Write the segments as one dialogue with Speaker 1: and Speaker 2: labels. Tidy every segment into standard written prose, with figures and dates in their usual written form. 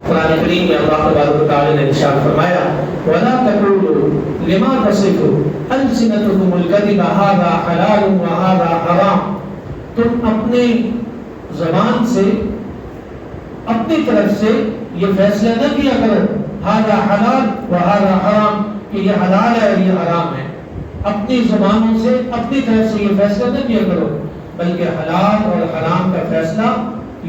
Speaker 1: قرآن کریم میں اللہ تبارک و تعالی نے ارشاد فرمایا وَلَا تَقُولُوا لِمَا تَصِفُ أَلْسِنَتُكُمُ الْكَذِبَ هَذَا حَلَالٌ وَهَذَا حَرَامٌ، تم اپنے زبان سے اپنی طرف سے یہ فیصلہ نہ کیا کرو هَذَا حَلَالٌ وَهَذَا حَرَامٌ کہ یہ حلال ہے اور یہ حرام ہے، اپنی زبانوں سے اپنی طرف سے یہ فیصلہ نہ کیا کرو، بلکہ حلال اور حرام کا فیصلہ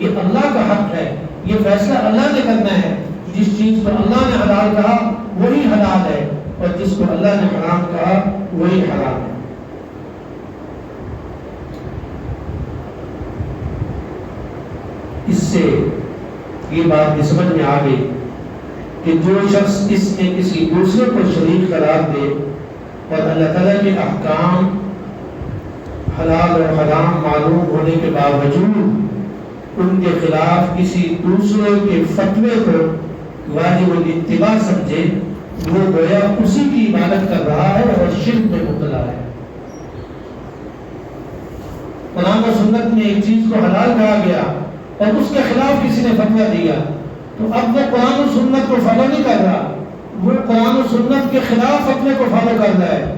Speaker 1: یہ اللہ کا حق ہے، یہ فیصلہ اللہ نے کرنا ہے۔ جس چیز کو اللہ نے حلال کہا وہی حلال ہے اور جس کو اللہ نے حرام کہا وہی حرام ہے۔ اس سے یہ بات بھی سمجھ میں آ گئی کہ جو شخص اس میں کسی دوسرے کو شریک قرار دے اور اللہ تعالیٰ کے احکام حلال اور حرام معلوم ہونے کے باوجود ان کے خلاف کسی دوسرے کے فتوے کو واجب الاتباع سمجھے، وہ گویا اسی کی عبادت کر رہا ہے اور شرک میں مبتلا ہے۔ قرآن و سنت میں ایک چیز کو حلال کہا گیا اور اس کے خلاف کسی نے فتویٰ دیا تو اب وہ قرآن و سنت کو فالو نہیں کر رہا، وہ قرآن و سنت کے خلاف فتوے کو فالو کر رہا ہے،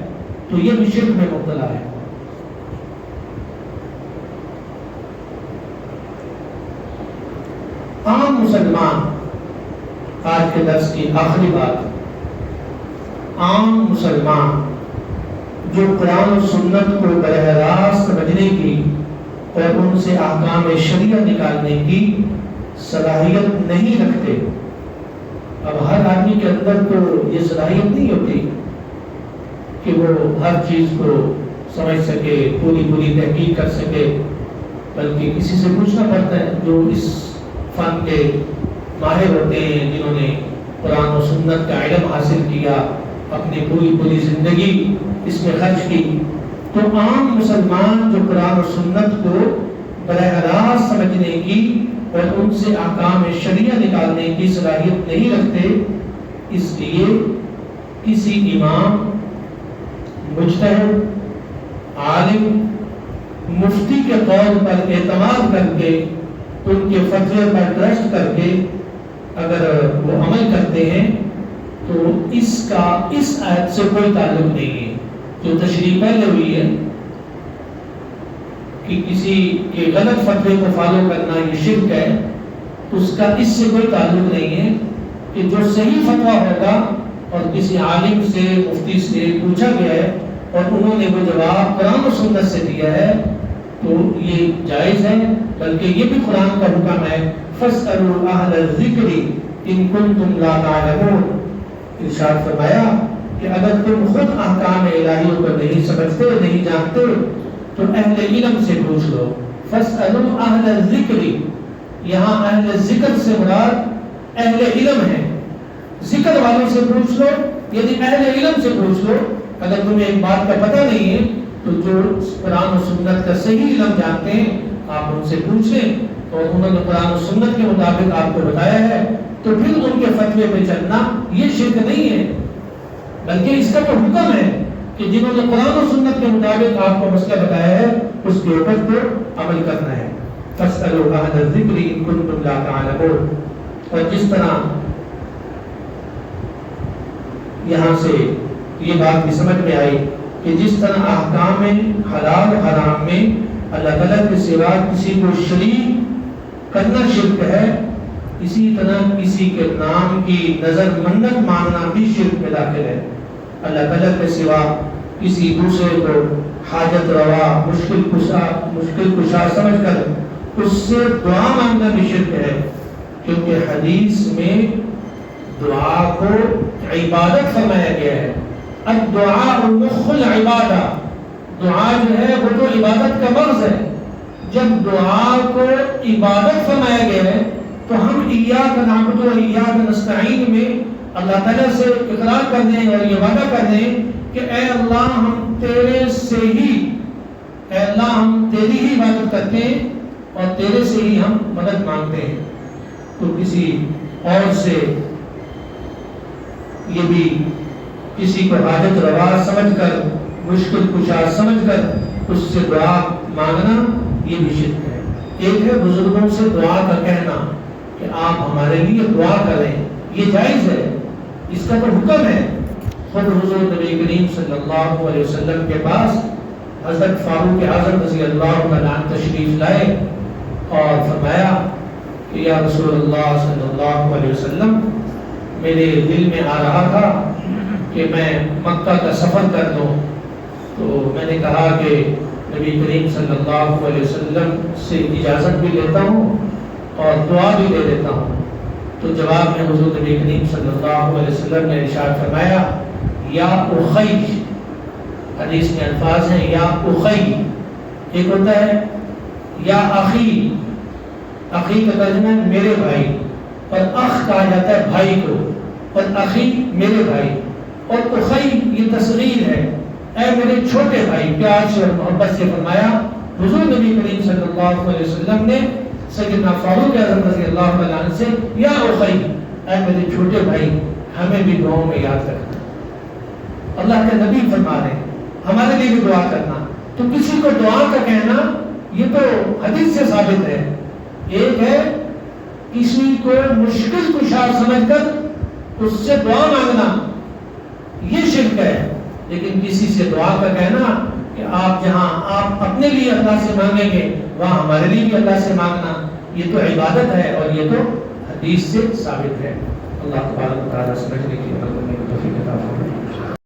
Speaker 1: تو یہ بھی شرک میں مبتلا ہے۔ عام مسلمان، آج کے درس کی آخری بات، عام مسلمان جو قرآن و سنت کو براہ راست سمجھنے کی اور ان سے احکام شریعہ نکالنے کی صلاحیت نہیں رکھتے۔ اب ہر آدمی کے اندر تو یہ صلاحیت نہیں ہوتی کہ وہ ہر چیز کو سمجھ سکے، پوری تحقیق کر سکے، بلکہ کسی سے پوچھنا پڑتا ہے جو اس فن کے ماہر ہوتے ہیں، جنہوں نے قرآن و سنت کا علم حاصل کیا، اپنی پوری زندگی اس میں خرچ کی۔ تو عام مسلمان جو قرآن و سنت کو براہ راست سمجھنے کی اور ان سے احکام شریعہ نکالنے کی صلاحیت نہیں رکھتے، اس لیے کسی امام، مجتہد، عالم، مفتی کے قول پر اعتماد کر کے ان کے فتوے پر ٹرسٹ کر کے اگر وہ عمل کرتے ہیں تو اس کا اس آیت سے کوئی تعلق نہیں ہے۔ جو تشریح پہلے ہوئی ہے کہ کسی کے غلط فتوے کو فالو کرنا یہ شرک ہے، اس کا اس سے کوئی تعلق نہیں ہے کہ جو صحیح فتویٰ ہوگا اور کسی عالم سے، مفتی سے پوچھا گیا ہے اور انہوں نے وہ جواب قرآن و سنت سے دیا ہے تو یہ جائز ہے، بلکہ یہ بھی قرآن کا حکم ہے فَاسْأَلُوا أَهْلَ الذِّكْرِ إِن كُنتُمْ لَا تَعْلَمُونَ۔ ارشاد فرمایا کہ اگر تم خود احکام الہیوں کو نہیں سمجھتے، نہیں جانتے تو اہل علم سے پوچھ لو۔ فَاسْأَلُوا أَهْلَ الذِّكْرِ، یہاں اہل ذکر سے مراد اہل علم ہے، ذکر والوں سے پوچھ لو، یعنی اہل علم سے پوچھ لو۔ اگر تمہیں ایک بات کا پتہ نہیں ہے تو جو قرآن و سنت کا صحیح علم جانتے ہیں آپ ان سے پوچھیں اور انہوں نے قرآن و سنت کے مطابق آپ کو بتایا ہے تو پھر ان کے فتوے پہ چلنا یہ شرک نہیں ہے، بلکہ اس کا تو حکم ہے کہ جنہوں نے قرآن و سنت کے مطابق آپ کو مسئلہ بتایا ہے اس کے اوپر تو عمل کرنا ہے۔ فَاسْأَلُوا أَهْلَ الذِّكْرِ إِن كُنتُمْ لَا تَعْلَمُونَ۔ اور جس طرح یہاں سے یہ بات بھی سمجھ میں آئی کہ جس طرح احکام حلال حرام میں اللہ تعالیٰ کے سوا کسی کو شریک کرنا شرک ہے، اسی طرح کسی کے نام کی نظر منت ماننا بھی شرک میں داخل ہے۔ اللہ تعالیٰ کے سوا کسی دوسرے کو حاجت روا، مشکل کشا سمجھ کر اس سے دعا مانگنا بھی شرک ہے، کیونکہ حدیث میں دعا کو عبادت فرمایا گیا ہے۔ الدعاء مخ العبادہ، دعا جو ہے وہ تو عبادت کا مغز ہے۔ جب دعا کو عبادت فرمایا گیا ہے تو ہم ایاک نعبد و ایاک نستعین میں اللہ تعالیٰ سے اقرار کر دیں اور یہ وعدہ کر دیں کہ اے اللہ ہم تیرے سے ہی، اے اللہ ہم تیری ہی عبادت کرتے ہیں اور تیرے سے ہی ہم مدد مانگتے ہیں۔ تو کسی اور سے یہ بھی کسی کو حاجت روا سمجھ کر، مشکل کشا سمجھ کر اس سے دعا مانگنا یہ بھی شرک ہے۔ ایک ہے بزرگوں سے دعا کا کہنا کہ آپ ہمارے لیے دعا کریں، یہ جائز ہے، اس کا تو حکم ہے۔ خود حضور نبی کریم صلی اللہ علیہ وسلم کے پاس حضرت فاروق اعظم رضی اللہ تعالیٰ عنہ تشریف لائے اور فرمایا کہ یا رسول اللہ صلی اللہ علیہ وسلم، میرے دل میں آ رہا تھا کہ میں مکہ کا سفر کر لوں، تو میں نے کہا کہ نبی کریم صلی اللہ علیہ وسلم سے اجازت بھی لیتا ہوں اور دعا بھی دے دیتا ہوں۔ تو جواب میں حضور نبی کریم صلی اللہ علیہ وسلم نے ارشاد فرمایا یا اخی، حدیث میں الفاظ ہیں یا اخی، ایک ہوتا ہے یا اخی، اخی کا ترجمہ ہے میرے بھائی، اور اخ کہا جاتا ہے بھائی کو، اور اخی میرے بھائی، اور اخی یہ تصغیر ہے، اے میرے چھوٹے بھائی، پیار سے اور محبت سے فرمایا۔ حضور نبی کریم صلی اللہ علیہ وسلم نے سیدنا فاروق اعظم رضی اللہ تعالیٰ عنہ سے یا اخی، اے میرے چھوٹے بھائی، ہمیں بھی دعاؤں میں یاد رکھنا۔ اللہ کے نبی فرما رہے ہیں ہمارے لیے بھی دعا کرنا۔ تو کسی کو دعا کا کہنا یہ تو حدیث سے ثابت ہے۔ ایک ہے کسی کو مشکل کشا سمجھ کر اس سے دعا مانگنا، یہ شرک ہے، لیکن کسی سے دعا کا کہنا کہ آپ جہاں آپ اپنے لیے اللہ سے مانگیں گے وہاں ہمارے لیے بھی اللہ سے مانگنا، یہ تو عبادت ہے اور یہ تو حدیث سے ثابت ہے۔ اللہ تبارک و تعالیٰ سمجھنے کی عمل کرنے کی توفیق عطا فرمائے۔